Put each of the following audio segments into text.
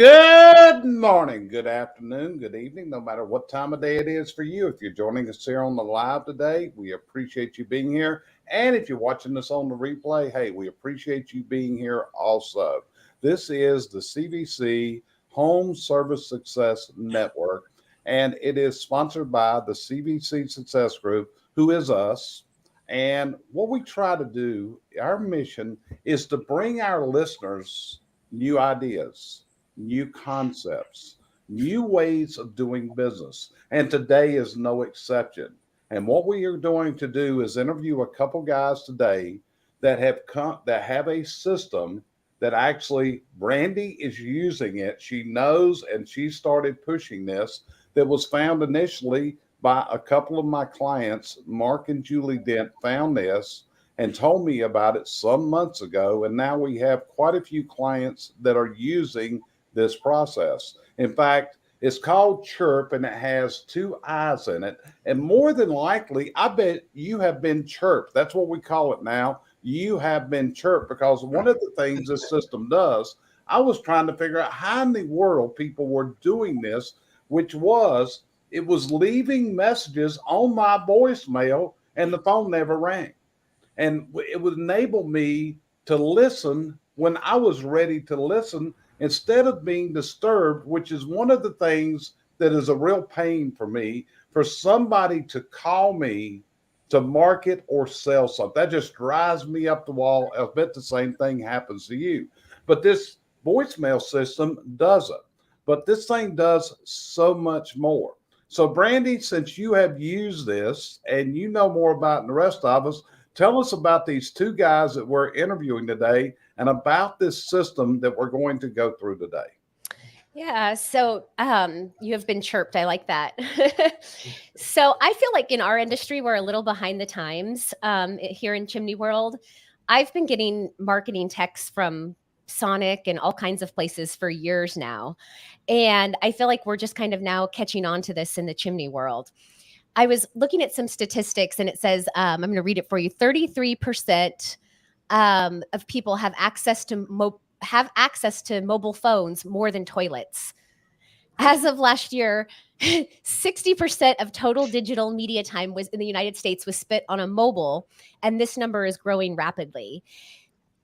Good morning, good afternoon, good evening, no matter what time of day it is for you. If you're joining us here on the live today, we appreciate you being here. And if you're watching us on the replay, hey, we appreciate you being here also. This is the CVC Home Service Success Network, and it is sponsored by the CVC Success Group, who is us. And what we try to do, our mission is to bring our listeners new ideas, new concepts, new ways of doing business. And today is no exception. And what we are going to do is interview a couple guys today that have a system that actually Brandy is using it. She knows and she started pushing this that was found initially by a couple of my clients. Mark and Julie Dent found this and told me about it some months ago. And now we have quite a few clients that are using this process. In fact, it's called Chirp and it has two I's in it. And more than likely, I bet you have been chirped. That's what we call it now. You have been chirped because one of the things this system does, I was trying to figure out how in the world people were doing this, which was it was leaving messages on my voicemail and the phone never rang. And it would enable me to listen when I was ready to listen instead of being disturbed, which is one of the things that is a real pain for me, for somebody to call me to market or sell something. That just drives me up the wall. I bet the same thing happens to you. But this voicemail system doesn't. But this thing does so much more. So, Brandy, since you have used this and you know more about than the rest of us, tell us about these two guys that we're interviewing today and about this system that we're going to go through today. Yeah, so you have been chirped. I like that. So I feel like in our industry, we're a little behind the times here in Chimney World. I've been getting marketing texts from Sonic and all kinds of places for years now. And I feel like we're just kind of now catching on to this in the chimney world. I was looking at some statistics and it says, I'm going to read it for you. 33% of people have access to mobile phones more than toilets. As of last year, 60% of total digital media time was in the United States was spent on a mobile, and this number is growing rapidly.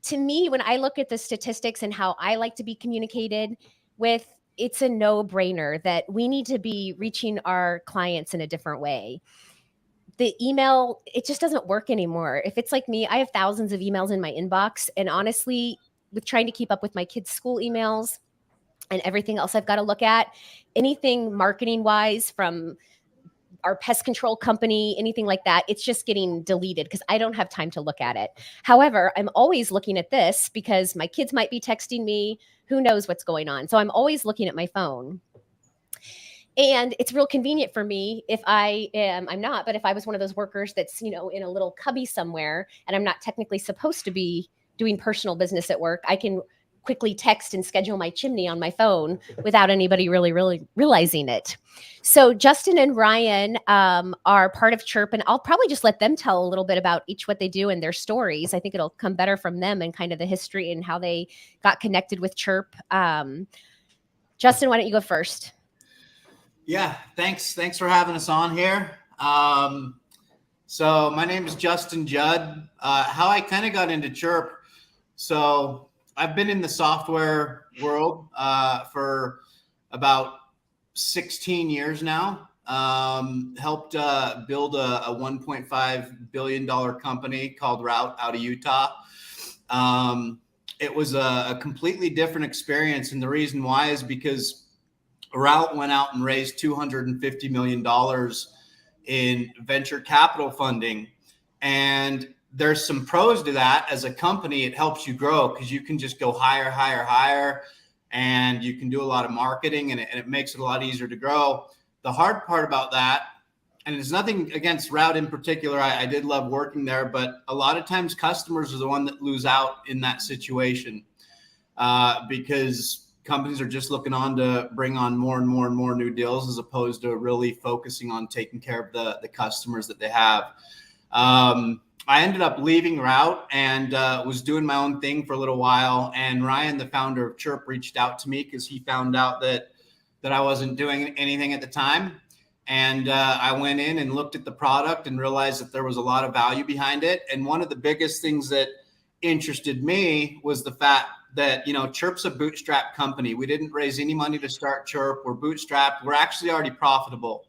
To me, when I look at the statistics and how I like to be communicated with, it's a no-brainer that we need to be reaching our clients in a different way. The email, it just doesn't work anymore. If it's like me, I have thousands of emails in my inbox. And honestly, with trying to keep up with my kids' school emails and everything else I've got to look at, anything marketing wise from our pest control company, anything like that, it's just getting deleted because I don't have time to look at it. However, I'm always looking at this because my kids might be texting me. Who knows what's going on? So I'm always looking at my phone. And it's real convenient for me if I'm not, but if I was one of those workers that's, in a little cubby somewhere and I'm not technically supposed to be doing personal business at work, I can quickly text and schedule my chimney on my phone without anybody really realizing it. So Justin and Ryan are part of Chirp, and I'll probably just let them tell a little bit about each what they do and their stories. I think it'll come better from them and kind of the history and how they got connected with Chirp. Justin, why don't you go first? Yeah, thanks for having us on here. So my name is Justin Judd. How I kind of got into Chirp. So I've been in the software world for about 16 years now. Helped build a $1.5 billion company called Route out of Utah. It was a completely different experience. And the reason why is because Route went out and raised $250 million in venture capital funding. And there's some pros to that. As a company, it helps you grow because you can just go higher, and you can do a lot of marketing, and it makes it a lot easier to grow. The hard part about that, and there's nothing against Route in particular, I did love working there, but a lot of times customers are the one that lose out in that situation because companies are just looking on to bring on more and more new deals as opposed to really focusing on taking care of the customers that they have. I ended up leaving Route and was doing my own thing for a little while. And Ryan, the founder of Chirp, reached out to me because he found out that I wasn't doing anything at the time. And I went in and looked at the product and realized that there was a lot of value behind it. And one of the biggest things that interested me was the fact that, Chirp's a bootstrap company. We didn't raise any money to start Chirp. We're bootstrapped. We're actually already profitable.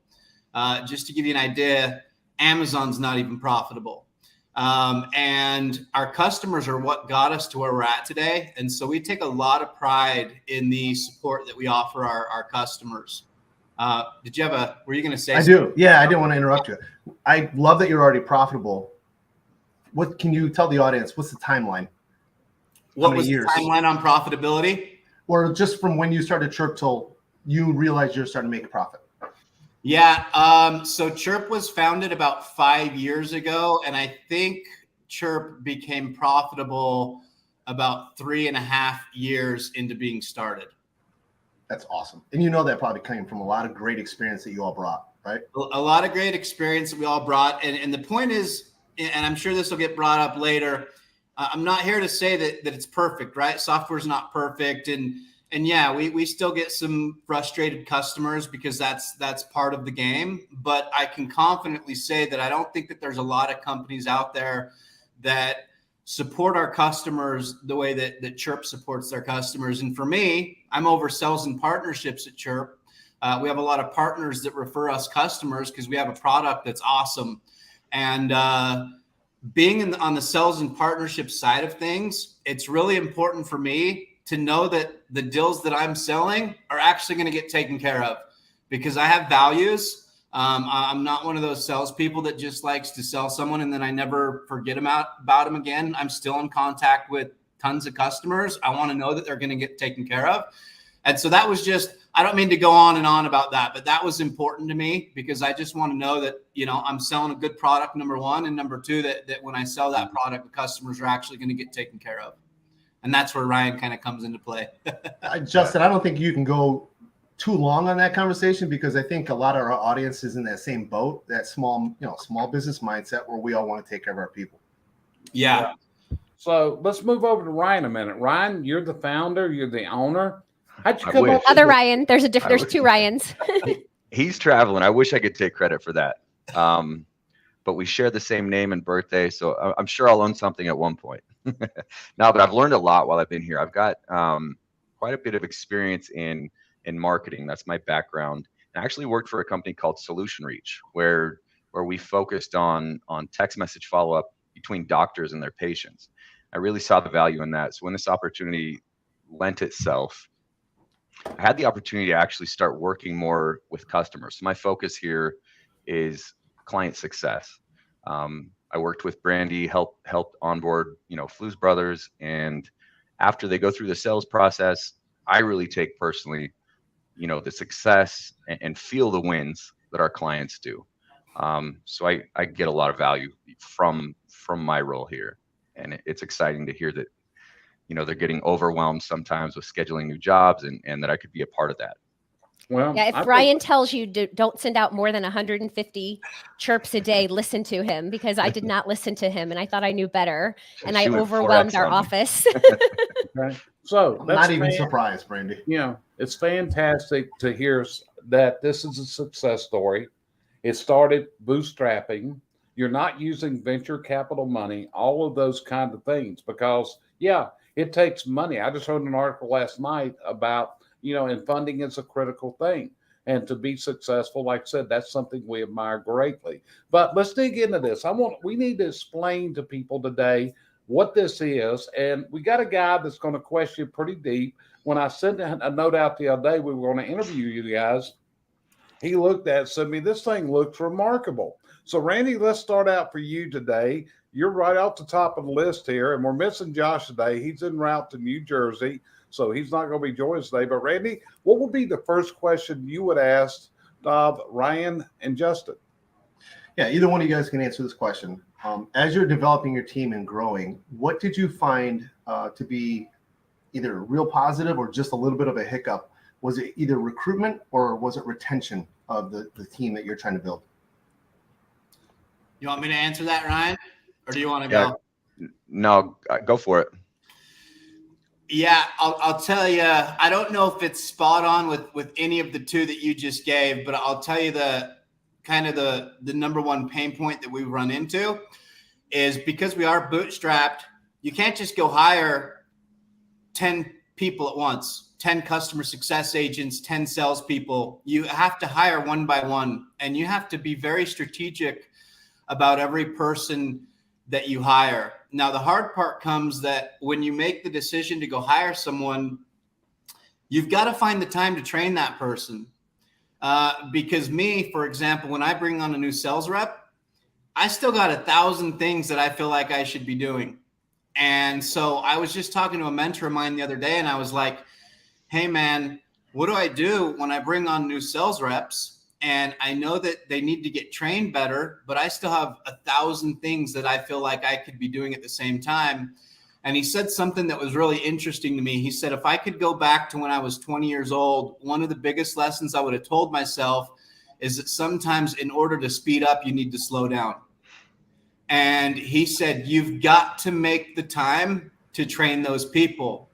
Just to give you an idea, Amazon's not even profitable. And our customers are what got us to where we're at today. And so we take a lot of pride in the support that we offer our customers. Were you going to say I something? do. Yeah, I didn't want to interrupt you. I love that you're already profitable. What can you tell the audience? What's the timeline? What was the timeline on profitability? Or just from when you started Chirp till you realized you're starting to make a profit? Yeah. So Chirp was founded about 5 years ago, and I think Chirp became profitable about 3.5 years into being started. That's awesome. And that probably came from a lot of great experience that you all brought, right? A lot of great experience that we all brought. And the point is, and I'm sure this will get brought up later, I'm not here to say that it's perfect, right? Software's not perfect. And yeah, we still get some frustrated customers because that's part of the game. But I can confidently say that I don't think that there's a lot of companies out there that support our customers the way that Chirp supports their customers. And for me, I'm over sales and partnerships at Chirp. We have a lot of partners that refer us customers because we have a product that's awesome. And being on the sales and partnership side of things, it's really important for me to know that the deals that I'm selling are actually going to get taken care of because I have values. I'm not one of those salespeople that just likes to sell someone and then I never forget about them again. I'm still in contact with tons of customers. I want to know that they're going to get taken care of. And so that was just, I don't mean to go on and on about that, but that was important to me because I just want to know that, I'm selling a good product, number one, and number two, that when I sell that product, the customers are actually going to get taken care of. And that's where Ryan kind of comes into play. Justin, I don't think you can go too long on that conversation because I think a lot of our audience is in that same boat, that small business mindset where we all want to take care of our people. Yeah. So let's move over to Ryan a minute. Ryan, you're the founder, you're the owner. How'd you I come wish. up Other with Ryan. There's two Ryans. He's traveling. I wish I could take credit for that. But we share the same name and birthday, so I'm sure I'll own something at one point. No, but I've learned a lot while I've been here. I've got quite a bit of experience in marketing. That's my background. I actually worked for a company called Solution Reach, where we focused on text message follow-up between doctors and their patients. I really saw the value in that. So when this opportunity lent itself, I had the opportunity to actually start working more with customers. So my focus here is client success. I worked with Brandy, helped onboard, Flues Brothers. And after they go through the sales process, I really take personally, the success and feel the wins that our clients do. So I get a lot of value from my role here. And it's exciting to hear that, they're getting overwhelmed sometimes with scheduling new jobs and that I could be a part of that. Well, Yeah, if Ryan tells you don't send out more than 150 chirps a day, listen to him because I did not listen to him and I thought I knew better and I overwhelmed our office. Okay. So I'm that's not even surprised, Brandy. It's fantastic to hear that this is a success story. It started bootstrapping. You're not using venture capital money, all of those kind of things, because it takes money. I just wrote an article last night about, and funding is a critical thing. And to be successful, like I said, that's something we admire greatly. But let's dig into this. We need to explain to people today what this is. And we got a guy that's going to question pretty deep. When I sent a note out the other day, we were going to interview you guys. He looked at it and said, this thing looks remarkable. So Randy, let's start out for you today. You're right off the top of the list here, and we're missing Josh today. He's en route to New Jersey, so he's not going to be joining us today. But Randy, what would be the first question you would ask Ryan and Justin? Yeah, either one of you guys can answer this question. As you're developing your team and growing, what did you find to be either real positive or just a little bit of a hiccup? Was it either recruitment or was it retention of the team that you're trying to build? You want me to answer that, Ryan? or do you want to Yeah. go? No, go for it. Yeah, I'll tell you, I don't know if it's spot on with any of the two that you just gave, but I'll tell you the number one pain point that we run into is because we are bootstrapped, you can't just go hire 10 people at once, 10 customer success agents, 10 salespeople. You have to hire one by one, and you have to be very strategic about every person that you hire. Now, the hard part comes that when you make the decision to go hire someone, you've got to find the time to train that person. Because me, for example, when I bring on a new sales rep, I still got 1,000 things that I feel like I should be doing. And so I was just talking to a mentor of mine the other day, and I was like, hey, man, what do I do when I bring on new sales reps? And I know that they need to get trained better, but I still have 1,000 things that I feel like I could be doing at the same time. And he said something that was really interesting to me. He said, if I could go back to when I was 20 years old, one of the biggest lessons I would have told myself is that sometimes in order to speed up, you need to slow down. And he said, you've got to make the time to train those people.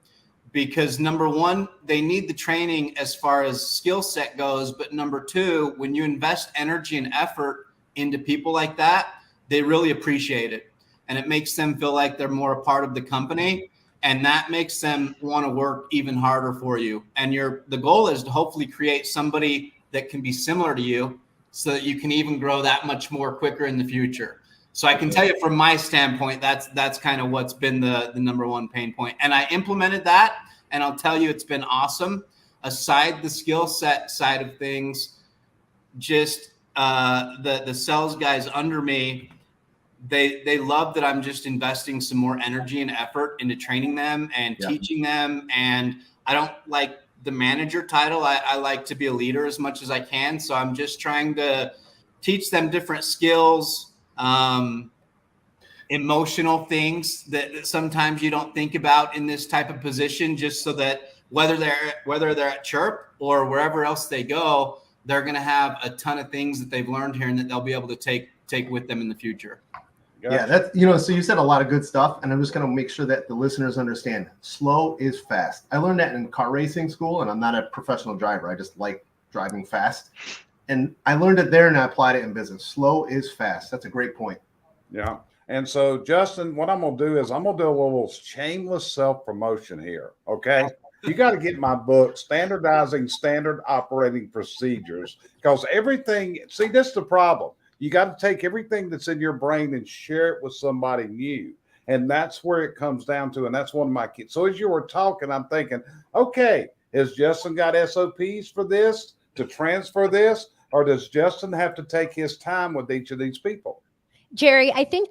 Because number one, they need the training as far as skill set goes. But number two, when you invest energy and effort into people like that, they really appreciate it. And it makes them feel like they're more a part of the company. And that makes them want to work even harder for you. And the goal is to hopefully create somebody that can be similar to you so that you can even grow that much more quicker in the future. So I can tell you from my standpoint, that's kind of what's been the number one pain point. And I implemented that, and I'll tell you, it's been awesome. Aside the skill set side of things, just the sales guys under me, they love that I'm just investing some more energy and effort into training them and teaching them. And I don't like the manager title. I like to be a leader as much as I can. So I'm just trying to teach them different skills, emotional things that sometimes you don't think about in this type of position, just so that whether they're at Chirp or wherever else they go, they're going to have a ton of things that they've learned here and that they'll be able to take with them in the future. Gotcha. Yeah, that's, so you said a lot of good stuff, and I'm just going to make sure that the listeners understand slow is fast. I learned that in car racing school, and I'm not a professional driver. I just like driving fast. And I learned it there and I applied it in business. Slow is fast. That's a great point. Yeah. And so, Justin, what I'm going to do is I'm going to do a little shameless self-promotion here, okay? You got to get my book, Standardizing Standard Operating Procedures, because everything – see, this is the problem. You got to take everything that's in your brain and share it with somebody new. And that's where it comes down to, and that's one of my kids. So as you were talking, I'm thinking, okay, has Justin got SOPs for this, to transfer this, or does Justin have to take his time with each of these people? Jerry, I think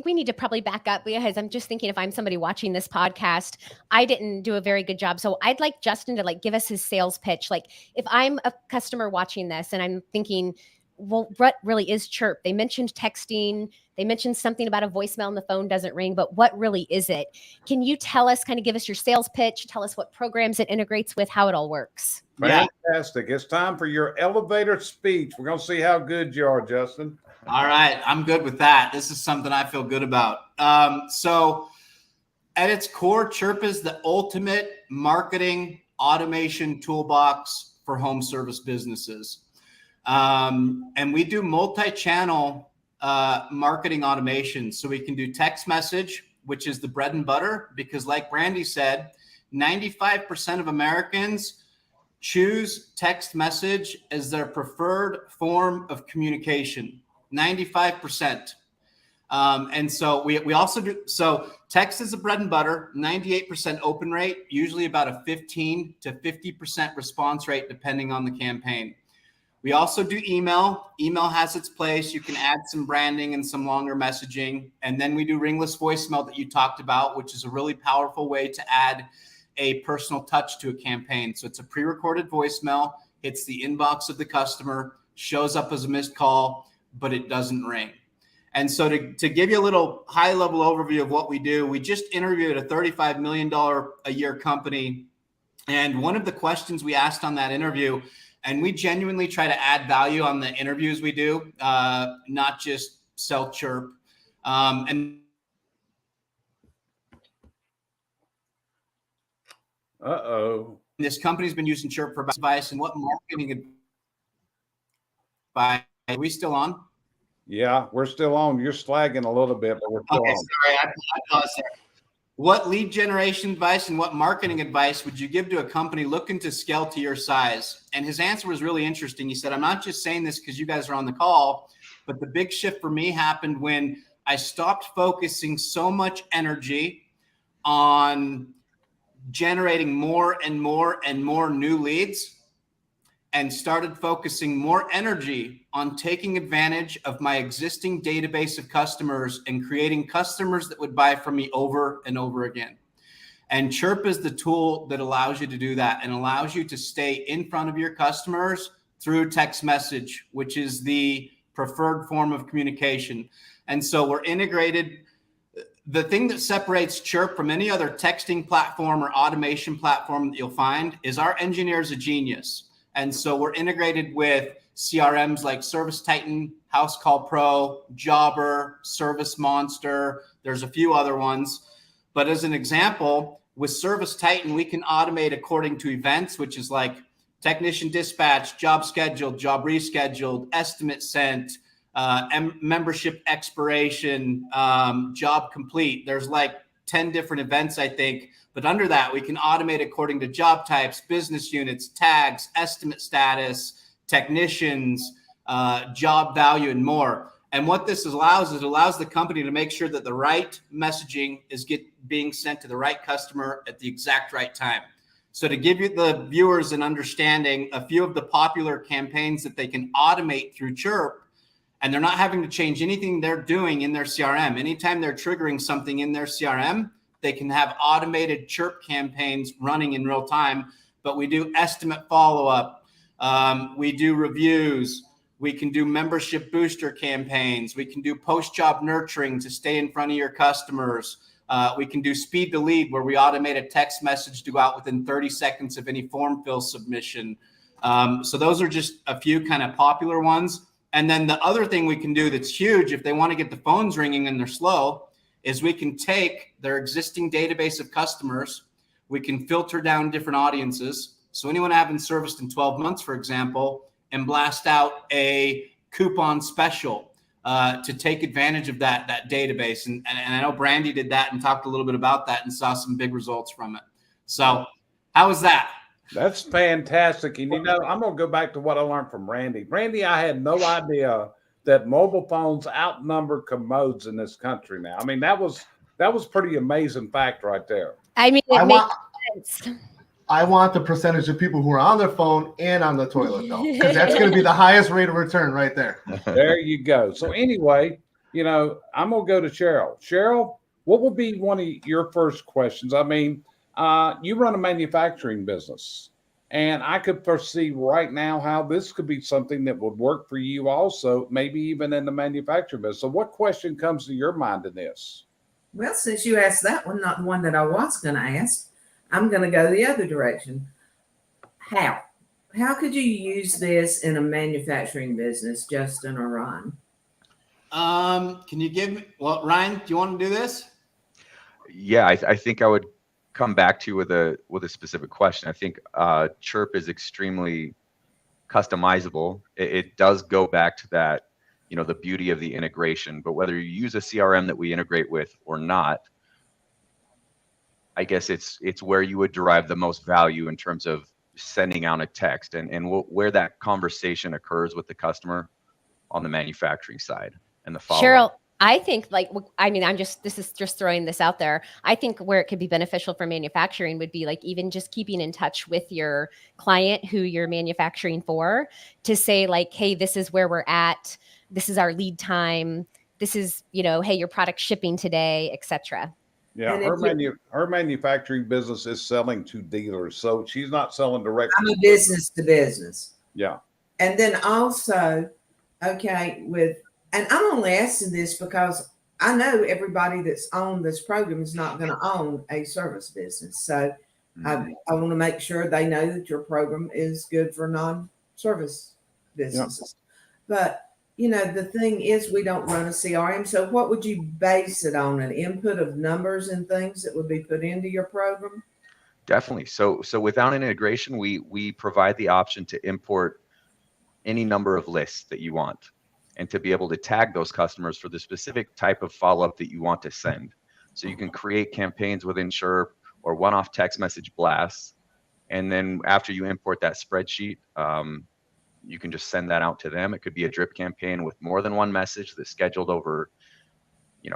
we need to probably back up, because I'm just thinking if I'm somebody watching this podcast, I didn't do a very good job. So I'd like Justin to give us his sales pitch. Like if I'm a customer watching this and I'm thinking, well, what really is Chirp? They mentioned texting. They mentioned something about a voicemail and the phone doesn't ring, but what really is it? Can you tell us, kind of give us your sales pitch, tell us what programs it integrates with, how it all works? Fantastic. It's time for your elevator speech. We're going to see how good you are, Justin. All right. I'm good with that. This is something I feel good about. So at its core, Chirp is the ultimate marketing automation toolbox for home service businesses. And we do multi-channel marketing automation. So we can do text message, which is the bread and butter, because like Brandy said, 95% of Americans choose text message as their preferred form of communication. 95%. And so we also do, so text is the bread and butter, 98% open rate, usually about a 15 to 50% response rate, depending on the campaign. We also do email. Email has its place. You can add some branding and some longer messaging. And then we do ringless voicemail that you talked about, which is a really powerful way to add a personal touch to a campaign. So it's a pre-recorded voicemail, hits the inbox of the customer, shows up as a missed call, but it doesn't ring. And so to give you a little high-level overview of what we do, we just interviewed a $35 million a year company. And one of the questions we asked on that interview, and we genuinely try to add value on the interviews we do, not just sell Chirp. And Uh-oh. This company's been using Chirp for advice and what marketing advice. Are we still on? Yeah, we're still on. You're slagging a little bit, but we're still Okay, on. sorry, I paused there. What lead generation advice and what marketing advice would you give to a company looking to scale to your size? And his answer was really interesting. He said, I'm not just saying this because you guys are on the call, but the big shift for me happened when I stopped focusing so much energy on generating more and more and more new leads and started focusing more energy on taking advantage of my existing database of customers and creating customers that would buy from me over and over again. And Chirp is the tool that allows you to do that and allows you to stay in front of your customers through text message, which is the preferred form of communication. And so we're integrated. The thing that separates Chirp from any other texting platform or automation platform that you'll find is our engineer's a genius. And so we're integrated with CRMs like Service Titan, House Call Pro, Jobber, Service Monster. There's a few other ones. But as an example, with Service Titan, we can automate according to events, which is like technician dispatch, job scheduled, job rescheduled, estimate sent, membership expiration, job complete. There's like 10 different events, I think. But under that, we can automate according to job types, business units, tags, estimate status, technicians, job value, and more. And what this allows is it allows the company to make sure that the right messaging is being sent to the right customer at the exact right time. So to give you the viewers an understanding, a few of the popular campaigns that they can automate through Chirp, and they're not having to change anything they're doing in their CRM. Anytime they're triggering something in their CRM, they can have automated Chirp campaigns running in real time. But we do estimate follow-up. We do reviews. We can do membership booster campaigns. We can do post-job nurturing to stay in front of your customers. We can do speed to lead, where we automate a text message to go out within 30 seconds of any form fill submission. So those are just a few kind of popular ones. And then the other thing we can do that's huge, if they want to get the phones ringing and they're slow, is we can take their existing database of customers. We can filter down different audiences. So anyone I haven't serviced in 12 months, for example, and blast out a coupon special to take advantage of that database. And I know Brandy did that and talked a little bit about that and saw some big results from it. So how was that? That's fantastic. And, you know, I'm going to go back to what I learned from Randy. Randy, I had no idea that mobile phones outnumber commodes in this country now. I mean, that was pretty amazing fact right there. I mean, it makes sense. I want the percentage of people who are on their phone and on the toilet, though, because that's going to be the highest rate of return right there. There you go. So anyway, you know, I'm going to go to Cheryl. Cheryl, what would be one of your first questions? I mean, you run a manufacturing business, and I could foresee right now how this could be something that would work for you also, maybe even in the manufacturing business. So what question comes to your mind in this? Well, since you asked that one, not the one that I was going to ask, I'm going to go the other direction. How could you use this in a manufacturing business, Justin or Ron? Can you give me, well, Ryan, do you want to do this? Yeah, I think I would come back to you with a specific question. I think Chirp is extremely customizable. It does go back to that, you know, the beauty of the integration. But whether you use a CRM that we integrate with or not, I guess it's where you would derive the most value in terms of sending out a text and where that conversation occurs with the customer on the manufacturing side and the follow-up. Cheryl, I think this is just throwing this out there. I think where it could be beneficial for manufacturing would be like even just keeping in touch with your client who you're manufacturing for to say like, hey, this is where we're at. This is our lead time. This is, you know, hey, your product's shipping today, etc. Yeah, her manufacturing business is selling to dealers, so she's not selling directly. I'm a business to business. Yeah. And then also, okay, and I'm only asking this because I know everybody that's on this program is not going to own a service business. So I want to make sure they know that your program is good for non-service businesses. Yeah. But you know, the thing is, we don't run a CRM. So what would you base it on? An input of numbers and things that would be put into your program? Definitely. So without an integration, we provide the option to import any number of lists that you want, and to be able to tag those customers for the specific type of follow-up that you want to send. So you can create campaigns within Chirp or one-off text message blasts. And then after you import that spreadsheet, you can just send that out to them. It could be a drip campaign with more than one message that's scheduled over,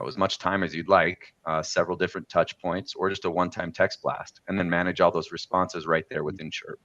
as much time as you'd like, several different touch points, or just a one-time text blast, and then manage all those responses right there within Chirp.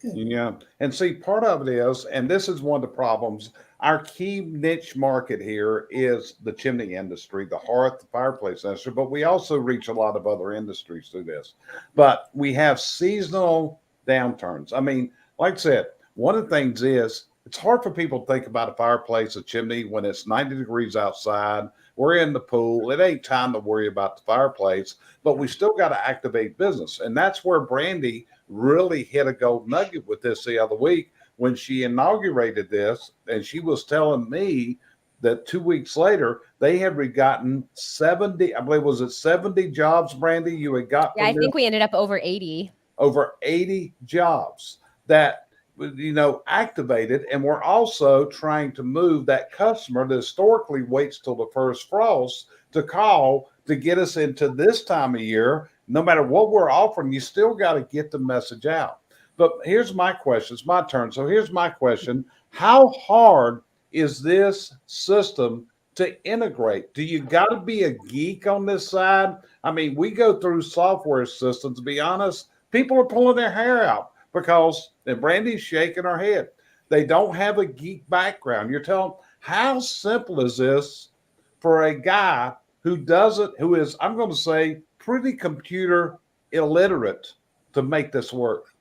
Yeah. And see, part of it is, and this is one of the problems, our key niche market here is the chimney industry, the hearth, the fireplace industry, but we also reach a lot of other industries through this. But we have seasonal downturns. I mean, like I said, one of the things is it's hard for people to think about a fireplace, a chimney when it's 90 degrees outside. We're in the pool. It ain't time to worry about the fireplace, but we still got to activate business. And that's where Brandy really hit a gold nugget with this the other week when she inaugurated this. And she was telling me that 2 weeks later, they had gotten 70, I believe, was it 70 jobs, Brandy, you had got? Yeah, I think we ended up over 80. Over 80 jobs that, activated. And we're also trying to move that customer that historically waits till the first frost to call to get us into this time of year. No matter what we're offering, you still got to get the message out. But here's my question. It's my turn. So here's my question. How hard is this system to integrate? Do you got to be a geek on this side? I mean, we go through software systems, to be honest, people are pulling their hair out because, and Brandy's shaking her head, they don't have a geek background. You're telling, how simple is this for a guy who is, I'm going to say, pretty computer illiterate to make this work?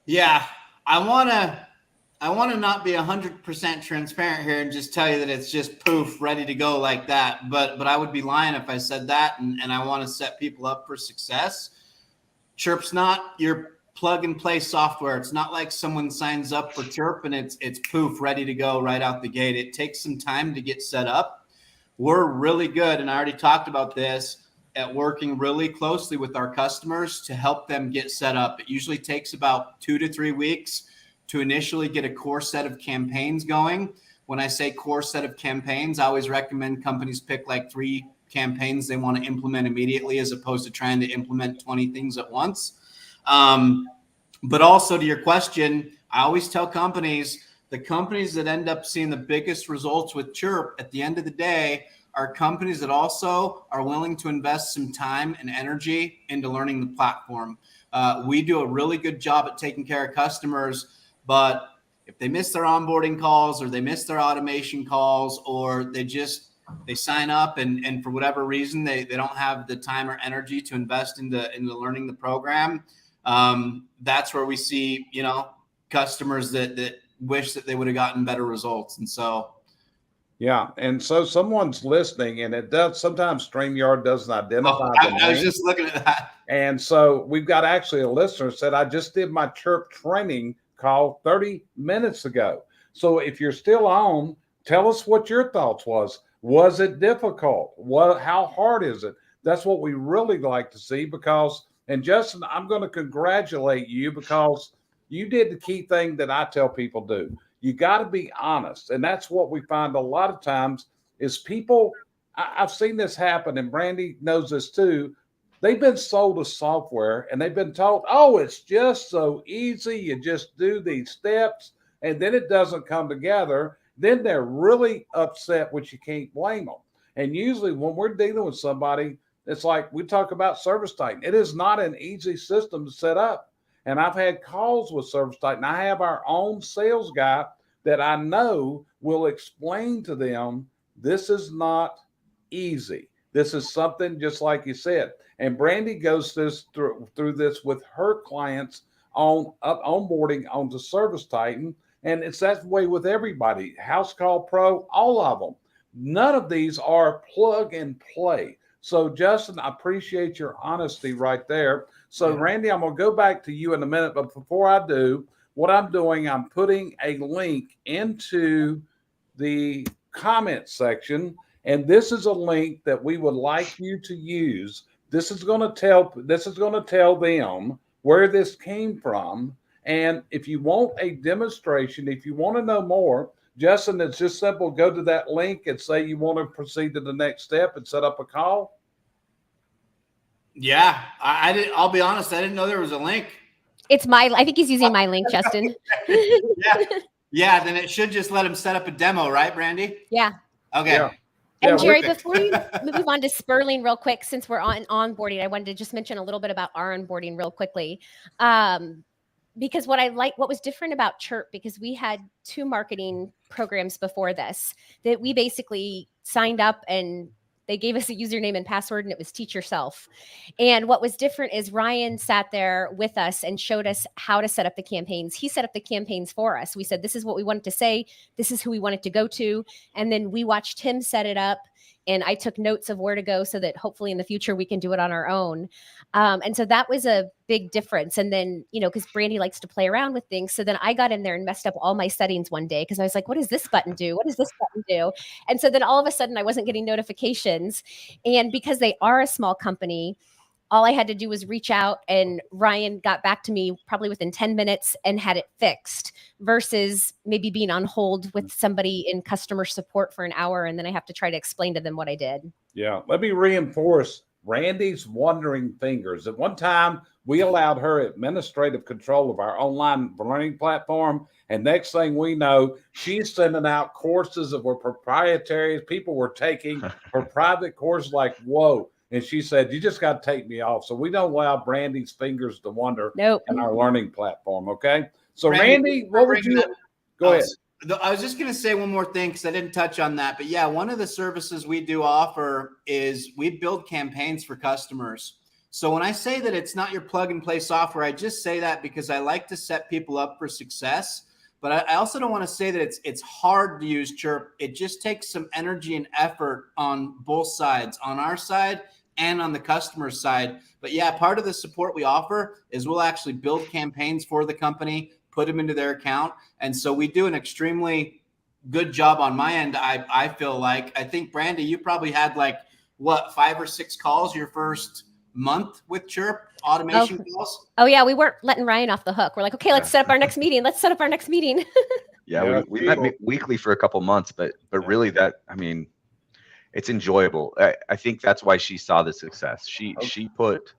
Yeah, I want to not be 100% transparent here and just tell you that it's just poof, ready to go like that. But I would be lying if I said that, and I want to set people up for success. Chirp's not your plug and play software. It's not like someone signs up for Chirp and it's poof, ready to go right out the gate. It takes some time to get set up. We're really good, and I already talked about this, at working really closely with our customers to help them get set up. It usually takes about 2 to 3 weeks to initially get a core set of campaigns going. When I say core set of campaigns, I always recommend companies pick like 3 campaigns they want to implement immediately, as opposed to trying to implement 20 things at once. But also, to your question, I always tell companies, the companies that end up seeing the biggest results with Chirp at the end of the day are companies that also are willing to invest some time and energy into learning the platform. We do a really good job at taking care of customers, but if they miss their onboarding calls, or they miss their automation calls, or they sign up and for whatever reason they don't have the time or energy to invest into learning the program, that's where we see customers that wish that they would have gotten better results. And so yeah, and so someone's listening, and it does sometimes StreamYard doesn't identify the name. I was just looking at that. And so we've got actually a listener said, I just did my Chirp training call 30 minutes ago. So if you're still on, tell us what your thoughts was. Was it difficult? How hard is it? That's what we really like to see, because, and Justin, I'm going to congratulate you, because you did the key thing that I tell people do. You got to be honest. And that's what we find a lot of times is people, I've seen this happen, and Brandy knows this too. They've been sold a software and they've been told, oh, it's just so easy. You just do these steps, and then it doesn't come together. Then they're really upset, which you can't blame them. And usually when we're dealing with somebody, it's like we talk about ServiceTitan. It is not an easy system to set up. And I've had calls with ServiceTitan. I have our own sales guy that I know will explain to them, this is not easy. This is something just like you said. And Brandy goes through this with her clients on onboarding onto ServiceTitan. And it's that way with everybody. House Call Pro, all of them. None of these are plug and play. So Justin, I appreciate your honesty right there. So Randy, I'm going to go back to you in a minute, but before I do, what I'm doing, I'm putting a link into the comment section, and this is a link that we would like you to use. This is going to tell them where this came from. And if you want a demonstration, if you want to know more, Justin, it's just simple. Go to that link and say you want to proceed to the next step and set up a call. Yeah, I did. I'll be honest. I didn't know there was a link. I think he's using my link, Justin. Yeah. Then it should just let him set up a demo, right, Brandy? Yeah. Okay. Yeah. And Yeah, Jerry, perfect. before you move on to Sperling real quick, since we're on onboarding, I wanted to just mention a little bit about our onboarding real quickly. Because what was different about Chirp, because we had 2 marketing programs before this that we basically signed up and they gave us a username and password and it was teach yourself. And what was different is Ryan sat there with us and showed us how to set up the campaigns. He set up the campaigns for us. We said, this is what we wanted to say. This is who we wanted to go to. And then we watched him set it up. And I took notes of where to go so that hopefully in the future we can do it on our own. And so that was a big difference. And then, because Brandy likes to play around with things. So then I got in there and messed up all my settings one day because I was like, what does this button do? What does this button do? And so then all of a sudden I wasn't getting notifications. And because they are a small company, all I had to do was reach out and Ryan got back to me probably within 10 minutes and had it fixed versus maybe being on hold with somebody in customer support for an hour. And then I have to try to explain to them what I did. Yeah. Let me reinforce Randy's wandering fingers. At one time, we allowed her administrative control of our online learning platform. And next thing we know, she's sending out courses that were proprietary. People were taking her private courses like, whoa. And she said, you just got to take me off. So we don't allow Brandy's fingers to wander Nope. in our learning platform. Okay. So Randy, Randy, what would you go ahead? I was just going to say one more thing because I didn't touch on that. But yeah, one of the services we do offer is we build campaigns for customers. So when I say that it's not your plug and play software, I just say that because I like to set people up for success. But I also don't want to say that it's hard to use Chirp. It just takes some energy and effort on both sides, on our side and on the customer side. But yeah, part of the support we offer is we'll actually build campaigns for the company, put them into their account. And so we do an extremely good job on my end. I feel like, I think Brandy, you probably had 5 or 6 calls your first month with Chirp automation calls. Oh yeah. We weren't letting Ryan off the hook. We're like, okay, let's set up our next meeting. Yeah, we met weekly for a couple months, but really it's enjoyable. I think that's why she saw the success. She put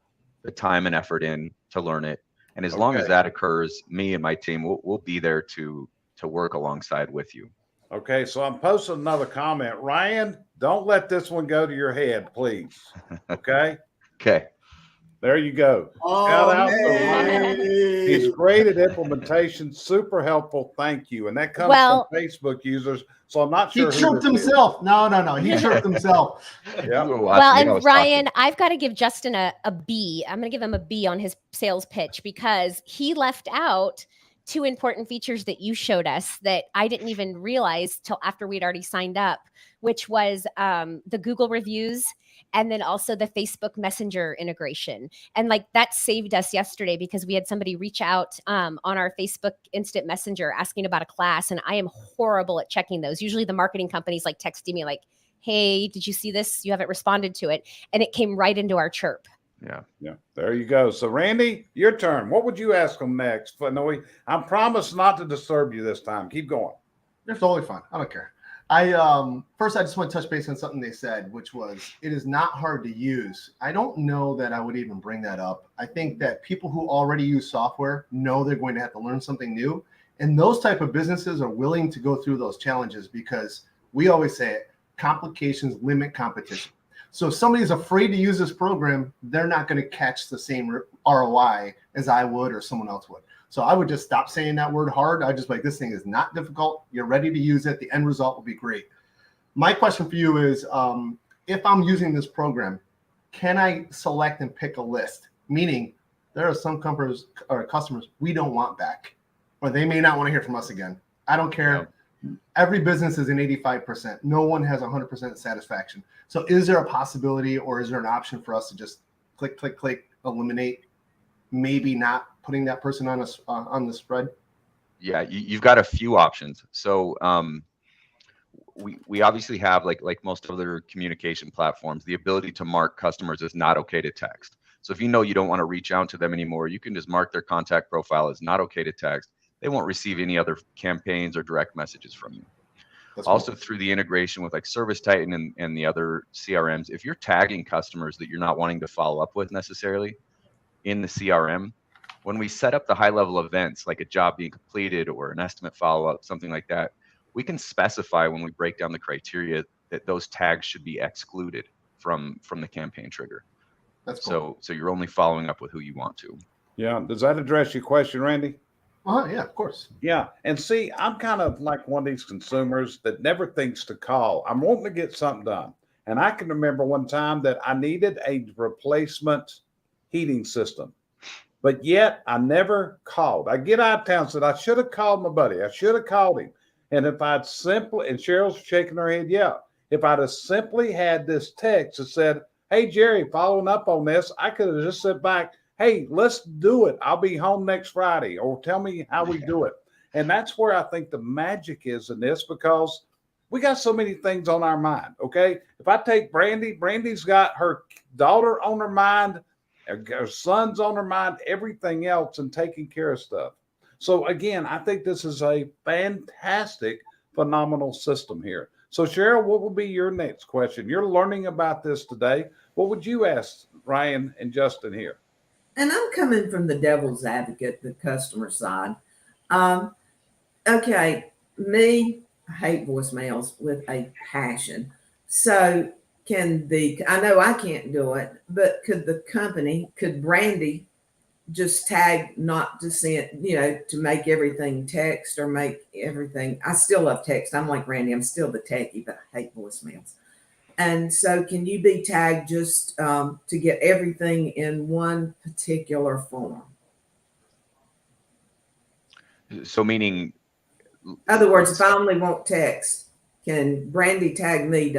the time and effort in to learn it. And as long as that occurs, me and my team will be there to work alongside with you. Okay, so I'm posting another comment. Ryan, don't let this one go to your head, please. Okay? Okay. There you go. Shout out to Ryan. He's great at implementation, super helpful. Thank you. And that comes from Facebook users. So I'm not sure. He chirped himself. No. He chirped himself. Yeah. Well, and Ryan, I've got to give Justin a B. I'm going to give him a B on his sales pitch because he left out 2 important features that you showed us that I didn't even realize till after we'd already signed up, which was the Google reviews and then also the Facebook Messenger integration. And that saved us yesterday because we had somebody reach out on our Facebook Instant Messenger asking about a class. And I am horrible at checking those. Usually the marketing companies texting me hey, did you see this? You haven't responded to it. And it came right into our Chirp. Yeah. There you go. So Randy, your turn. What would you ask them next? I promise not to disturb you this time. Keep going. They're totally fine. I don't care. First, I just want to touch base on something they said, which was it is not hard to use. I don't know that I would even bring that up. I think that people who already use software know they're going to have to learn something new. And those type of businesses are willing to go through those challenges because we always say it, complications limit competition. So if somebody's afraid to use this program, they're not going to catch the same ROI as I would or someone else would. So I would just stop saying that word hard. I just this thing is not difficult. You're ready to use it. The end result will be great. My question for you is, if I'm using this program, can I select and pick a list? Meaning there are some companies or customers we don't want back, or they may not want to hear from us again. I don't care. Every business is an 85%. No one has 100% satisfaction. So is there a possibility or is there an option for us to just click, eliminate, maybe not putting that person on the spread? Yeah, you've got a few options. So we obviously have like most other communication platforms, the ability to mark customers as not okay to text. So if you know you don't want to reach out to them anymore, you can just mark their contact profile as not okay to text. They won't receive any other campaigns or direct messages from you. That's Also cool. through the integration with like Service Titan and the other CRMs, if you're tagging customers that you're not wanting to follow up with necessarily in the CRM, when we set up the high level events, like a job being completed or an estimate follow-up, something like that, we can specify when we break down the criteria that those tags should be excluded from the campaign trigger. That's cool. So you're only following up with who you want to. Yeah. Does that address your question, Randy? Yeah, of course. Yeah. And see, I'm kind of like one of these consumers that never thinks to call. I'm wanting to get something done. And I can remember one time that I needed a replacement heating system, but yet I never called. I get out of town, said I should have called my buddy. I should have called him. And if I'd simply, and Cheryl's shaking her head, yeah, if I'd have simply had this text that said, hey, Jerry, following up on this, I could have just sat back, hey, let's do it. I'll be home next Friday, or tell me how we do it. And that's where I think the magic is in this, because we got so many things on our mind. Okay. If I take Brandy's got her daughter on her mind, her son's on her mind, everything else, and taking care of stuff. So again, I think this is a fantastic, phenomenal system here. So Cheryl, what will be your next question? You're learning about this today. What would you ask Ryan and Justin here? And I'm coming from the devil's advocate, the customer side. Okay, me, I hate voicemails with a passion. So I know I can't do it, but could Brandy just tag not to send, to make everything text or make everything. I still love text. I'm like Randy, I'm still the techie, but I hate voicemails. And so can you be tagged just to get everything in one particular form? So meaning, In other words, if I only want text, can Brandy tag me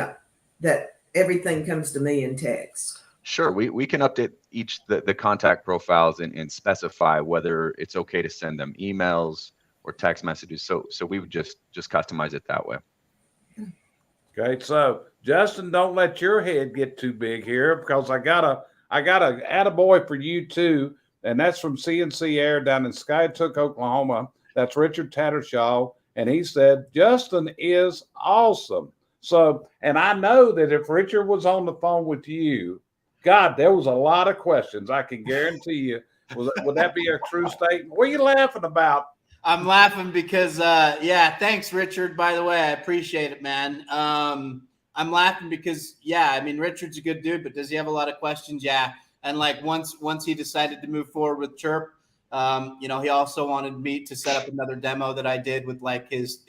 that everything comes to me in text? sure, we can update the contact profiles and specify whether it's okay to send them emails or text messages. So we would just customize it that way. Okay, so Justin, don't let your head get too big here, because I got a attaboy for you too, and that's from CNC Air down in Skytook, Oklahoma. That's Richard Tattershaw, and he said Justin is awesome. So, and I know that if Richard was on the phone with you, God, there was a lot of questions. I can guarantee you. Would that be a true statement? What are you laughing about? I'm laughing because, thanks, Richard. By the way, I appreciate it, man. I'm laughing because, Richard's a good dude, but does he have a lot of questions? Yeah. And like once he decided to move forward with Chirp, he also wanted me to set up another demo that I did with like his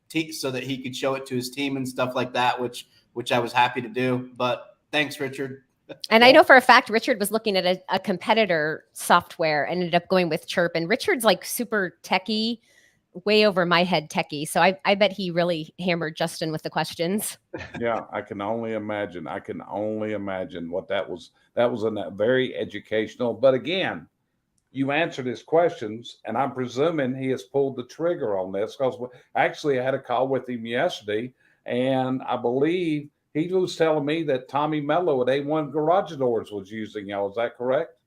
team so that he could show it to his team and stuff like that, which I was happy to do. But thanks, Richard. And I know for a fact Richard was looking at a competitor software and ended up going with Chirp. And Richard's like super techie, way over my head techie. So I bet he really hammered Justin with the questions. Yeah, I can only imagine. What that was. That was very educational. But again, you answered his questions, and I'm presuming he has pulled the trigger on this, because actually I had a call with him yesterday, and I believe he was telling me that Tommy Mello at A1 Garage Doors was using y'all. Is that correct?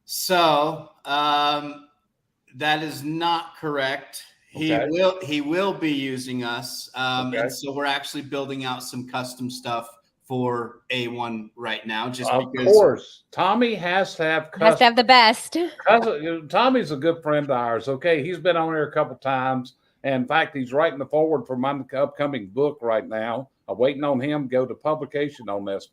So that is not correct. Okay. He will be using us. Okay. And so we're actually building out some custom stuff for A1 right now. Of course, Tommy has to have the best. Tommy's a good friend of ours. Okay, he's been on here a couple times. And in fact, he's writing the forward for my upcoming book right now. I'm waiting on him to go to publication on this.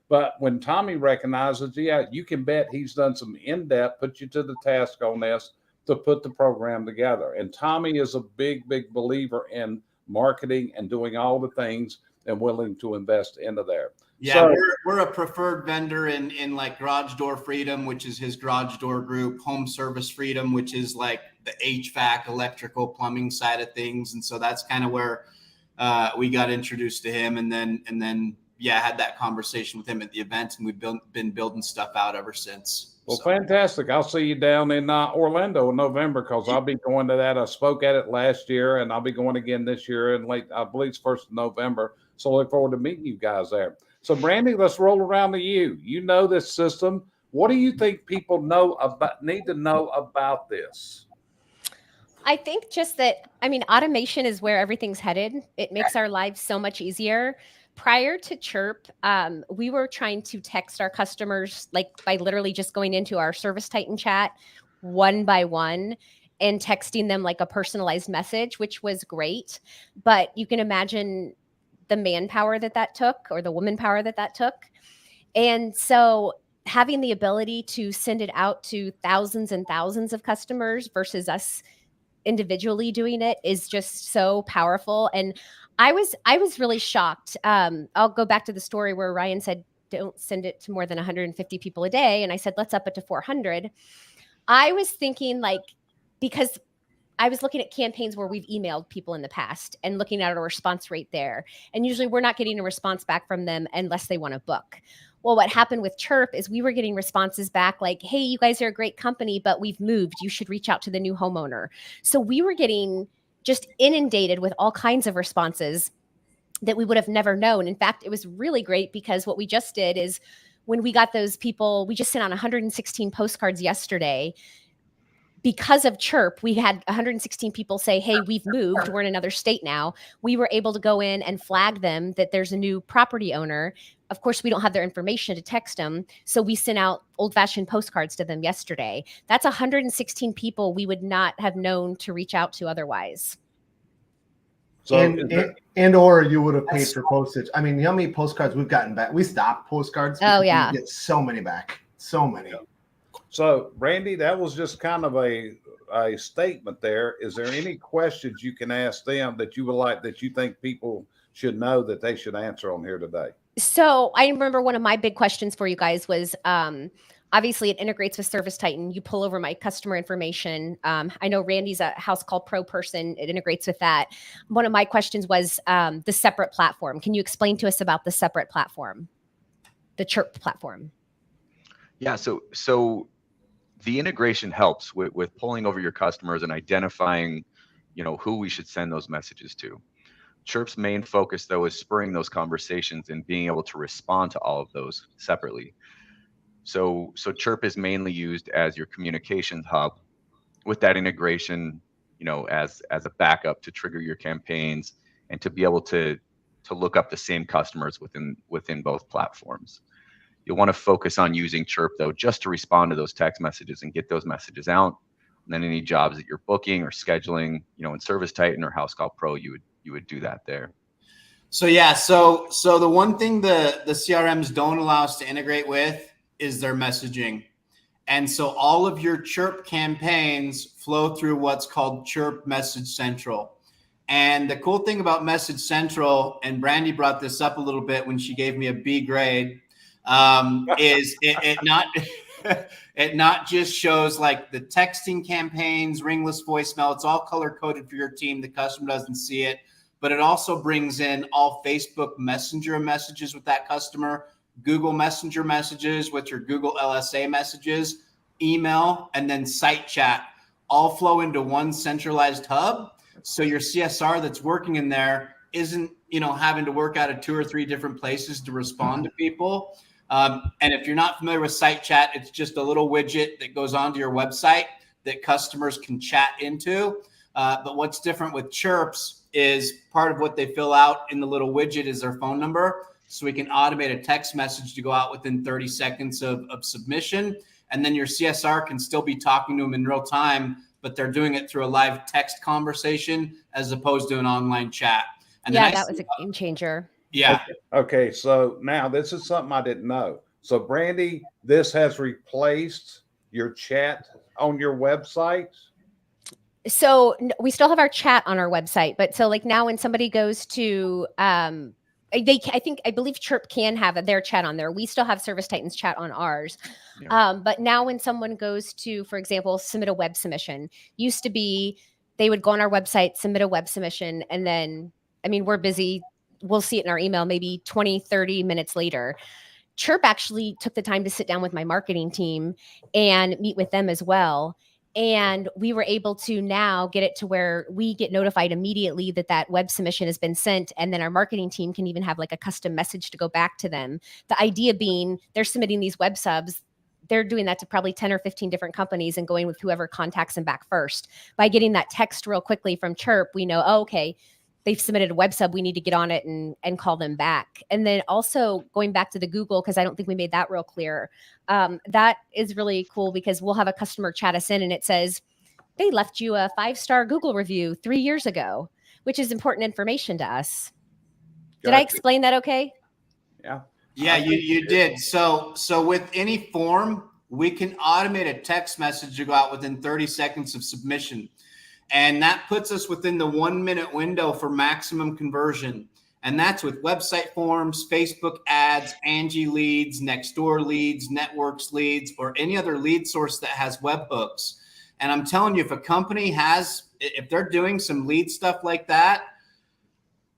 But when Tommy recognizes, you can bet he's done some in-depth, put you to the task on this to put the program together. And Tommy is a big, big believer in marketing and doing all the things and willing to invest into there. Yeah, so, we're a preferred vendor in like Garage Door Freedom, which is his garage door group, Home Service Freedom, which is like the HVAC, electrical, plumbing side of things. And so that's kind of where we got introduced to him, and then had that conversation with him at the event, and we've been building stuff out ever since. Well, fantastic. I'll see you down in Orlando in November, because I'll be going to that. I spoke at it last year, and I'll be going again this year in I believe it's 1st of November. So I look forward to meeting you guys there. So Brandy, let's roll around to you. You know this system. What do you think people need to know about this? I think just that, I mean, automation is where everything's headed. It makes our lives so much easier. Prior to Chirp, we were trying to text our customers like by literally just going into our Service Titan chat one by one and texting them like a personalized message, which was great. But you can imagine the manpower that took, or the woman power that took. And so having the ability to send it out to thousands and thousands of customers versus us individually doing it is just so powerful. And I was really shocked. I'll go back to the story where Ryan said, don't send it to more than 150 people a day. And I said, let's up it to 400. I was thinking like, because I was looking at campaigns where we've emailed people in the past and looking at a response rate there. And usually we're not getting a response back from them unless they want to book. Well, what happened with Chirp is we were getting responses back like, hey, you guys are a great company, but we've moved. You should reach out to the new homeowner. So we were getting just inundated with all kinds of responses that we would have never known. In fact, it was really great because what we just did is when we got those people, we just sent out 116 postcards yesterday. Because of Chirp, we had 116 people say, hey, we've moved. We're in another state now. We were able to go in and flag them that there's a new property owner. Of course, we don't have their information to text them. So we sent out old-fashioned postcards to them yesterday. That's 116 people we would not have known to reach out to otherwise. So or you would have paid for postage. I mean, how many postcards we've gotten back? We stopped postcards. Oh, yeah. We get so many back. So many. So, Randy, that was just kind of a statement there. Is there any questions you can ask them that you would like, that you think people should know that they should answer on here today? So I remember one of my big questions for you guys was, obviously it integrates with Service Titan. You pull over my customer information. I know Randy's a House Call Pro person. It integrates with that. One of my questions was the separate platform. Can you explain to us about the separate platform, the Chirp platform? Yeah, so the integration helps with pulling over your customers and identifying, who we should send those messages to. Chirp's main focus, though, is spurring those conversations and being able to respond to all of those separately. So Chirp is mainly used as your communications hub with that integration, as a backup to trigger your campaigns and to be able to look up the same customers within both platforms. You'll want to focus on using Chirp, though, just to respond to those text messages and get those messages out. And then any jobs that you're booking or scheduling, in Service Titan or House Call Pro, you would do that there. So yeah, so the one thing the CRMs don't allow us to integrate with is their messaging. And so all of your Chirp campaigns flow through what's called Chirp Message Central. And the cool thing about Message Central, and Brandy brought this up a little bit when she gave me a B grade, is it not just shows like the texting campaigns, ringless voicemail. It's all color coded for your team. The customer doesn't see it, but it also brings in all Facebook Messenger messages with that customer, Google Messenger messages with your Google LSA messages, email, and then site chat all flow into one centralized hub. So your CSR that's working in there isn't, having to work out of 2 or 3 different places to respond to people. And if you're not familiar with Site Chat, it's just a little widget that goes onto your website that customers can chat into. But what's different with Chirps is part of what they fill out in the little widget is their phone number. So we can automate a text message to go out within 30 seconds of submission. And then your CSR can still be talking to them in real time, but they're doing it through a live text conversation as opposed to an online chat. And yeah, that was a game changer. Yeah. Okay, so now this is something I didn't know. So, Brandy, this has replaced your chat on your website? So we still have our chat on our website, but so like now when somebody goes to, I believe Chirp can have their chat on there. We still have Service Titan's chat on ours. Yeah. But now when someone goes to, for example, submit a web submission, used to be they would go on our website, submit a web submission, and then, we're busy. We'll see it in our email maybe 20, 30 minutes later. Chirp actually took the time to sit down with my marketing team and meet with them as well. And we were able to now get it to where we get notified immediately that web submission has been sent. And then our marketing team can even have like a custom message to go back to them. The idea being they're submitting these web subs. they're doing that to probably 10 or 15 different companies and going with whoever contacts them back first. By getting that text real quickly from Chirp, we know, oh, okay, they've submitted a web sub. We need to get on it and call them back. And then also going back to the Google, because I don't think we made that real clear. That is really cool because we'll have a customer chat us in and it says, they left you a 5-star Google review 3 years ago, which is important information to us. Did I Gotcha. explain that okay? Yeah. Yeah, you did. So with any form, we can automate a text message to go out within 30 seconds of submission. And that puts us within the 1 minute window for maximum conversion. And that's with website forms, Facebook ads, Angie leads, Nextdoor leads, Networks leads, or any other lead source that has webhooks. And I'm telling you, if a company if they're doing some lead stuff like that,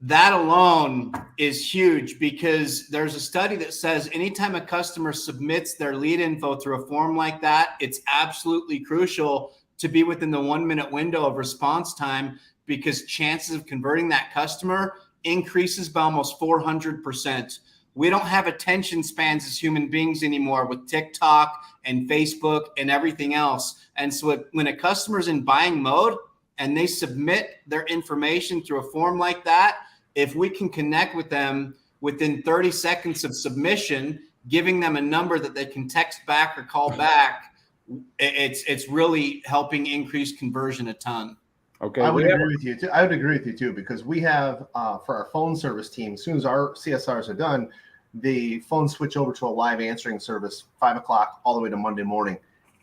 that alone is huge, because there's a study that says anytime a customer submits their lead info through a form like that, it's absolutely crucial to be within the 1 minute window of response time, because chances of converting that customer increases by almost 400%. We don't have attention spans as human beings anymore with TikTok and Facebook and everything else. And so when a customer's in buying mode and they submit their information through a form like that, if we can connect with them within 30 seconds of submission, giving them a number that they can text back or call back, it's really helping increase conversion a ton. Okay. I would agree with you too. I would agree with you too, because we have for our phone service team, as soon as our CSRs are done, the phones switch over to a live answering service 5 o'clock all the way to Monday morning.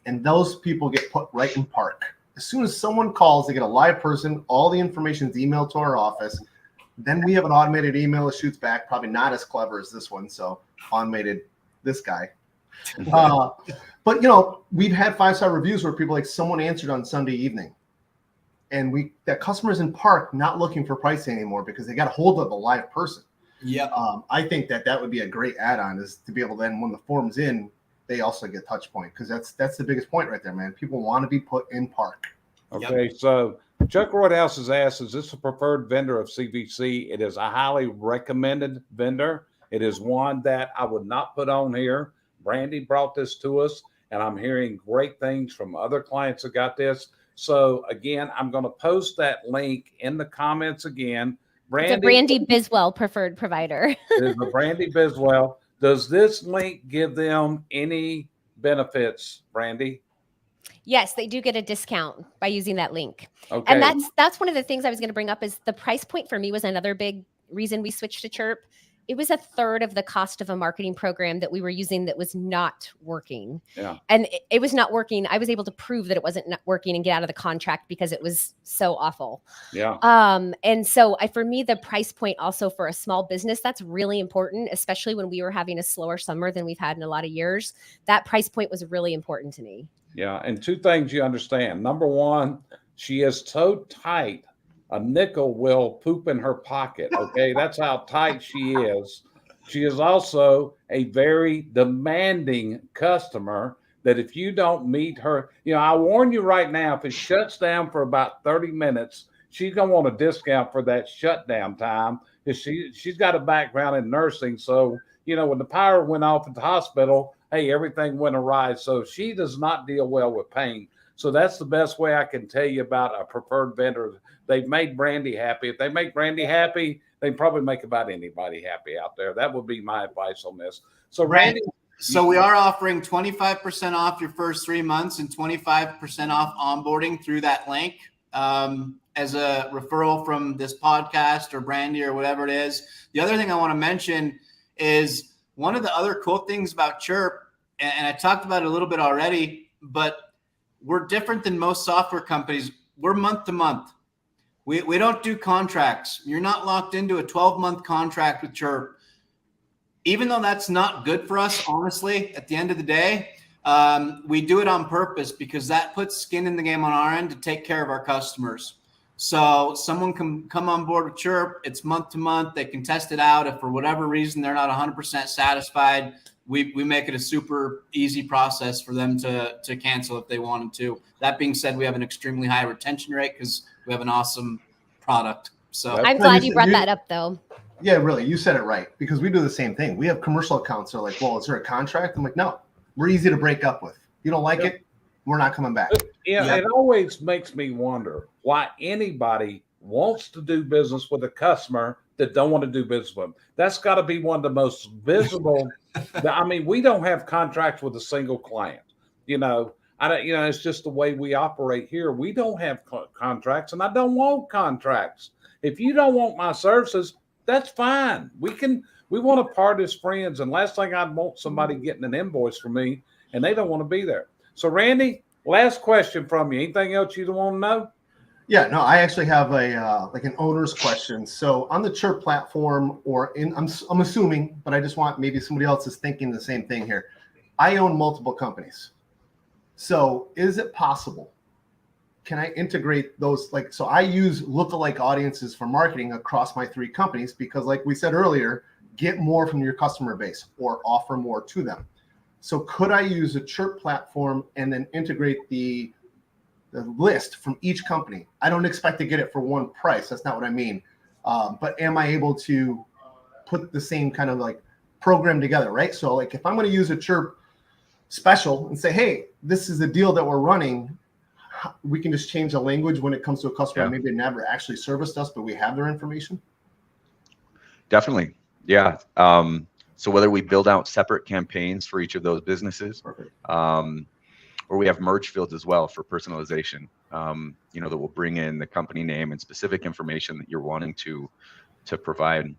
And those people get put right in park. As soon as someone calls, they get a live person, all the information is emailed to our office. Then we have an automated email that shoots back, probably not as clever as this one. So automated this guy. But we've had 5-star reviews where people like someone answered on Sunday evening. And that customer's in park not looking for pricing anymore because they got a hold of a live person. Yeah. I think that would be a great add-on, is to be able to then, when the form's in, they also get touch point, because that's the biggest point right there, man. People want to be put in park. Okay, so Chuck Roydhouse has asked, is this a preferred vendor of CVC? It is a highly recommended vendor. It is one that I would not put on here. Brandy brought this to us, and I'm hearing great things from other clients that got this. So again, I'm going to post that link in the comments again. It's a Brandy Biswell preferred provider. It is a Brandy Biswell. Does this link give them any benefits, Brandy? Yes, they do get a discount by using that link. Okay. And that's one of the things I was going to bring up, is the price point for me was another big reason we switched to Chirp. It was a third of the cost of a marketing program that we were using that was not working. Yeah. And it was not working. I was able to prove that it wasn't not working and get out of the contract because it was so awful. Yeah. And so for me, the price point also for a small business, that's really important, especially when we were having a slower summer than we've had in a lot of years. That price point was really important to me. Yeah. And two things you understand. Number one, she is so tight, a nickel will poop in her pocket. Okay. That's how tight she is. She is also a very demanding customer, that if you don't meet her, I warn you right now, if it shuts down for about 30 minutes, she's going to want a discount for that shutdown time, because she's got a background in nursing. So, when the power went off at the hospital, hey, everything went awry. So she does not deal well with pain. So that's the best way I can tell you about a preferred vendor. They've made Brandy happy. If they make Brandy happy, they can probably make about anybody happy out there. That would be my advice on this. So Randy. So we are offering 25% off your first 3 months and 25% off onboarding through that link as a referral from this podcast or Brandy or whatever it is. The other thing I want to mention is one of the other cool things about Chirp, and I talked about it a little bit already, but we're different than most software companies. We're month to month. We don't do contracts. You're not locked into a 12-month contract with Chirp. Even though that's not good for us, honestly, at the end of the day, we do it on purpose, because that puts skin in the game on our end to take care of our customers. So someone can come on board with Chirp. It's month to month. They can test it out. If for whatever reason they're not 100% satisfied, we make it a super easy process for them to cancel if they wanted to. That being said, we have an extremely high retention rate because we have an awesome product. So I'm glad you brought that up, though. Yeah, really. You said it right, because we do the same thing. We have commercial accounts. They're like, well, is there a contract? I'm like, no. we're easy to break up with. You don't like it, we're not coming back. Yeah, Yeah. it always makes me wonder why anybody wants to do business with a customer that don't want to do business with them. That's got to be one of the most visible. I mean, we don't have contracts with a single client. You know, I don't. You know, it's just the way we operate here. We don't have contracts, and I don't want contracts. If you don't want my services, that's fine. We want to part as friends. And last thing I'd want somebody getting an invoice from me, and they don't want to be there. So, Randy, last question from you. Anything else you want to know? Yeah, no, I actually have a like an owner's question. So on the Chirp platform, or I'm assuming, but I just want maybe somebody else is thinking the same thing here. I own multiple companies. So is it possible? Can I integrate those? Like, so I use lookalike audiences for marketing across my 3 companies because, like we said earlier, get more from your customer base or offer more to them. So could I use a Chirp platform and then integrate the list from each company? I don't expect to get it for one price. That's not what I mean. But am I able to put the same kind of like program together, right? So like if I'm going to use a Chirp special and say, hey, this is the deal that we're running, we can just change the language when it comes to a customer. Yeah. Maybe they never actually serviced us, but we have their information. Definitely. Yeah. So whether we build out separate campaigns for each of those businesses, Perfect. or we have merge fields as well for personalization, you know, that will bring in the company name and specific information that you're wanting to provide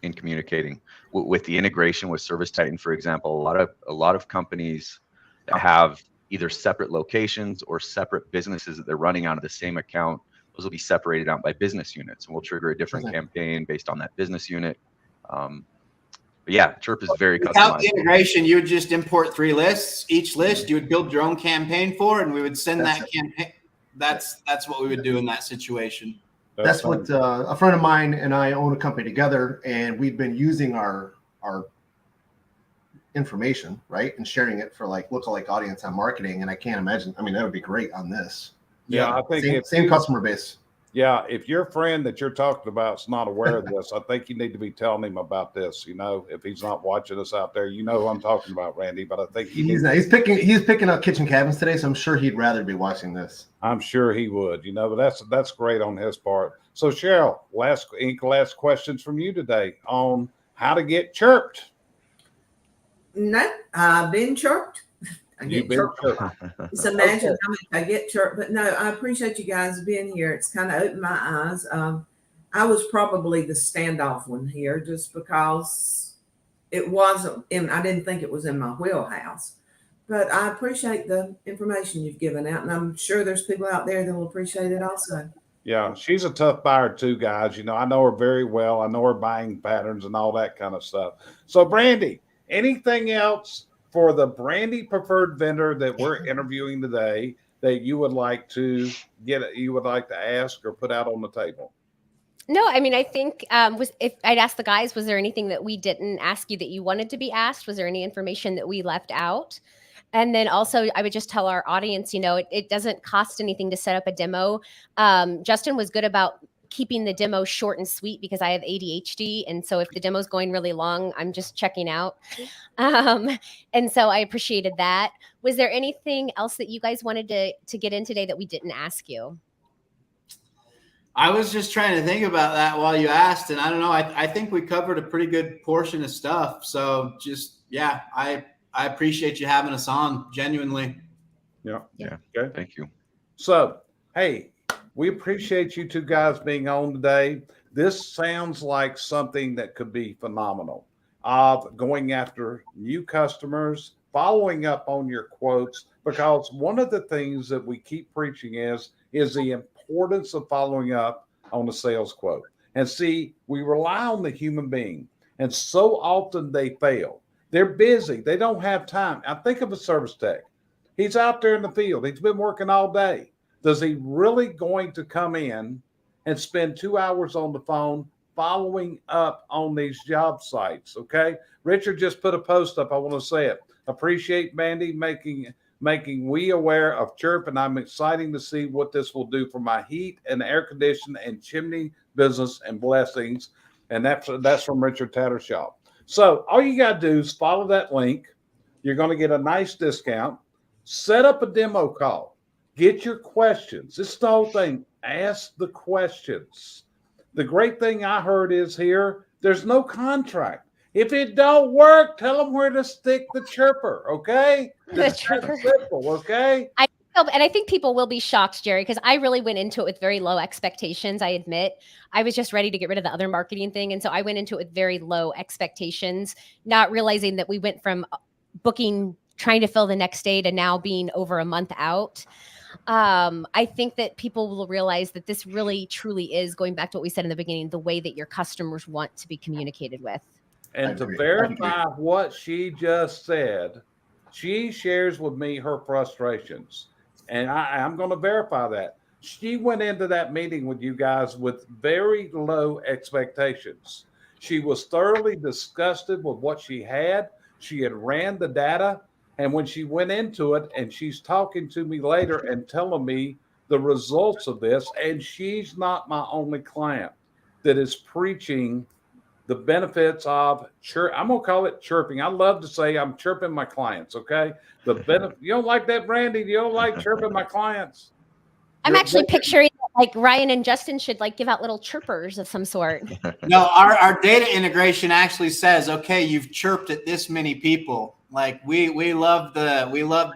in communicating. With the integration with ServiceTitan, for example, a lot of companies that have either separate locations or separate businesses that they're running out of the same account, those will be separated out by business units, and we'll trigger a different campaign based on that business unit. But yeah, Chirp is very Without customized. the integration, you would just import 3 lists. Each list you would build your own campaign for, and we would send that campaign. That's what we would do in that situation. That's what a friend of mine and I own a company together, and we've been using our information, right, and sharing it for like lookalike audience on marketing. And I can't imagine. I mean, that would be great on this. Yeah, I think same customer base. Yeah, if your friend that you're talking about is not aware of this, I think you need to be telling him about this. You know, if he's not watching us out there, you know who I'm talking about, Randy. But I think he's picking up kitchen cabinets today, so I'm sure he'd rather be watching this. I'm sure he would. You know, but that's great on his part. So Cheryl, last questions from you today on how to get chirped. No, I've been chirped. You've been chirped. Just imagine how much I get chirped. But no, I appreciate you guys being here. It's kind of opened my eyes. I was probably the standoff one here just because it wasn't I didn't think it was in my wheelhouse. But I appreciate the information you've given out, and I'm sure there's people out there that will appreciate it also. Yeah, she's a tough buyer too, guys. You know, I know her very well. I know her buying patterns and all that kind of stuff. So, Brandy, anything else for the Brandy preferred vendor that we're interviewing today that you would like to ask or put out on the table? No, I mean, I think if I'd ask the guys, was there anything that we didn't ask you that you wanted to be asked? Was there any information that we left out? And then also, I would just tell our audience, you know, it doesn't cost anything to set up a demo. Justin was good about keeping the demo short and sweet because I have ADHD. And so if the demo's going really long, I'm just checking out. And so I appreciated that. Was there anything else that you guys wanted to get in today that we didn't ask you? I was just trying to think about that while you asked, and I don't know. I think we covered a pretty good portion of stuff. So just, yeah, I appreciate you having us on, genuinely. Yeah. Okay. Thank you. So, hey, we appreciate you two guys being on today. This sounds like something that could be phenomenal. Going after new customers, following up on your quotes, because one of the things that we keep preaching is the importance of following up on a sales quote. And see, we rely on the human being, and so often they fail. They're busy. They don't have time. I think of a service tech. He's out there in the field. He's been working all day. Does he really going to come in and spend 2 hours on the phone following up on these job sites? Okay. Richard just put a post up. I want to say it. Appreciate Mandy making we aware of Chirp, and I'm excited to see what this will do for my heat and air condition and chimney business, and blessings. And that's from Richard Tattershaw. So all you got to do is follow that link, You're going to get a nice discount. Set up a demo call. Get your questions. This is the whole thing. Ask the questions. The great thing I heard is here, there's no contract. If it don't work, tell them where to stick the chirper, okay? The It's that chirper. simple, okay? And I think people will be shocked, Jerry, because I really went into it with very low expectations. I admit I was just ready to get rid of the other marketing thing. And so I went into it with very low expectations, not realizing that we went from booking, trying to fill the next day to now being over a month out. I think that people will realize that this really, truly is, going back to what we said in the beginning, the way that your customers want to be communicated with. And to agree. verify what she just said, she shares with me her frustrations. And I'm going to verify that. She went into that meeting with you guys with very low expectations. She was thoroughly disgusted with what she had. She had ran the data. And when she went into it, and she's talking to me later and telling me the results of this, and she's not my only client that is preaching the benefits of I'm going to call it chirping. I love to say I'm chirping my clients. Okay. The benefit, you don't like that, Brandy? You don't like chirping my clients? I'm actually picturing like Ryan and Justin should like give out little chirpers of some sort. No, our data integration actually says, okay, you've chirped at this many people. Like we love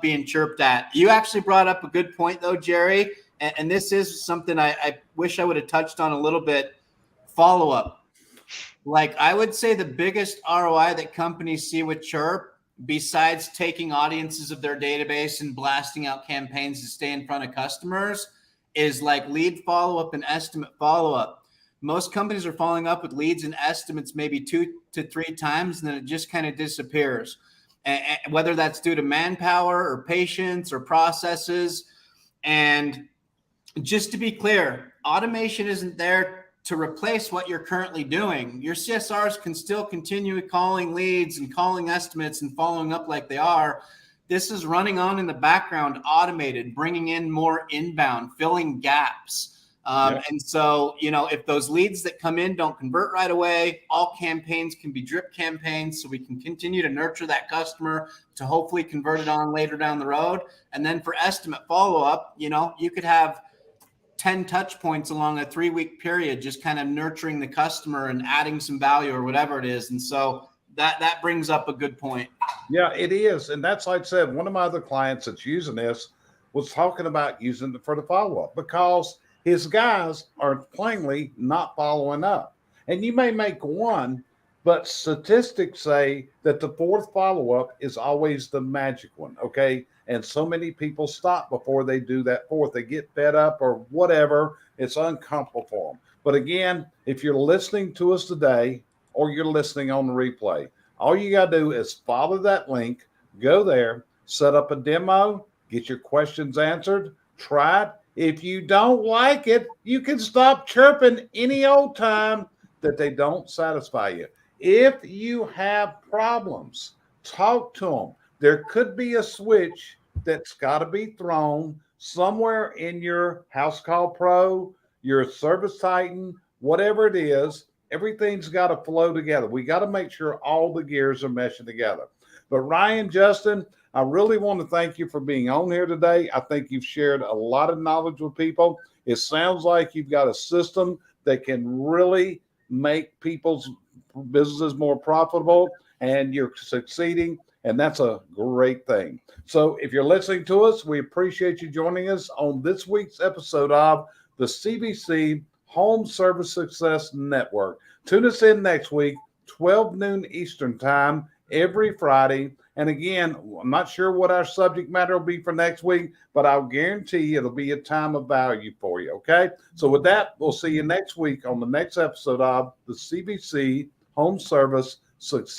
being chirped at. You actually brought up a good point though, Jerry. And this is something I wish I would have touched on a little bit. Follow up. Like I would say the biggest ROI that companies see with Chirp, besides taking audiences of their database and blasting out campaigns to stay in front of customers, is like lead follow-up and estimate follow-up. Most companies are following up with leads and estimates maybe 2 to 3 times, and then it just kind of disappears. And whether that's due to manpower or patience or processes. And just to be clear, automation isn't there to replace what you're currently doing. Your CSRs can still continue calling leads and calling estimates and following up like they are. This is running on in the background, automated, bringing in more inbound, filling gaps. And so, if those leads that come in don't convert right away, all campaigns can be drip campaigns, so we can continue to nurture that customer to hopefully convert it on later down the road. And then for estimate follow-up, you could have 10 touch points along a 3-week period, just kind of nurturing the customer and adding some value or whatever it is. And so that brings up a good point. Yeah, it is. And that's like I said, one of my other clients that's using this was talking about using it for the follow-up because his guys are plainly not following up. And you may make one, but statistics say that the 4th follow-up is always the magic one, okay? And so many people stop before they do that 4th. They get fed up or whatever. It's uncomfortable for them. But again, if you're listening to us today or you're listening on the replay, all you got to do is follow that link, go there, set up a demo, get your questions answered, try it. If you don't like it, you can stop chirping any old time that they don't satisfy you. If you have problems, talk to them. There could be a switch that's got to be thrown somewhere in your House Call Pro, your Service Titan, whatever it is. Everything's got to flow together. We got to make sure all the gears are meshing together. But Ryan, Justin, I really want to thank you for being on here today. I think you've shared a lot of knowledge with people. It sounds like you've got a system that can really make people's businesses more profitable, and you're succeeding, and that's a great thing. So if you're listening to us, we appreciate you joining us on this week's episode of the CBC Home Service Success Network. Tune us in next week, 12 noon Eastern time, every Friday. And again, I'm not sure what our subject matter will be for next week, but I'll guarantee it'll be a time of value for you, okay? So with that, we'll see you next week on the next episode of the CBC Home Service Success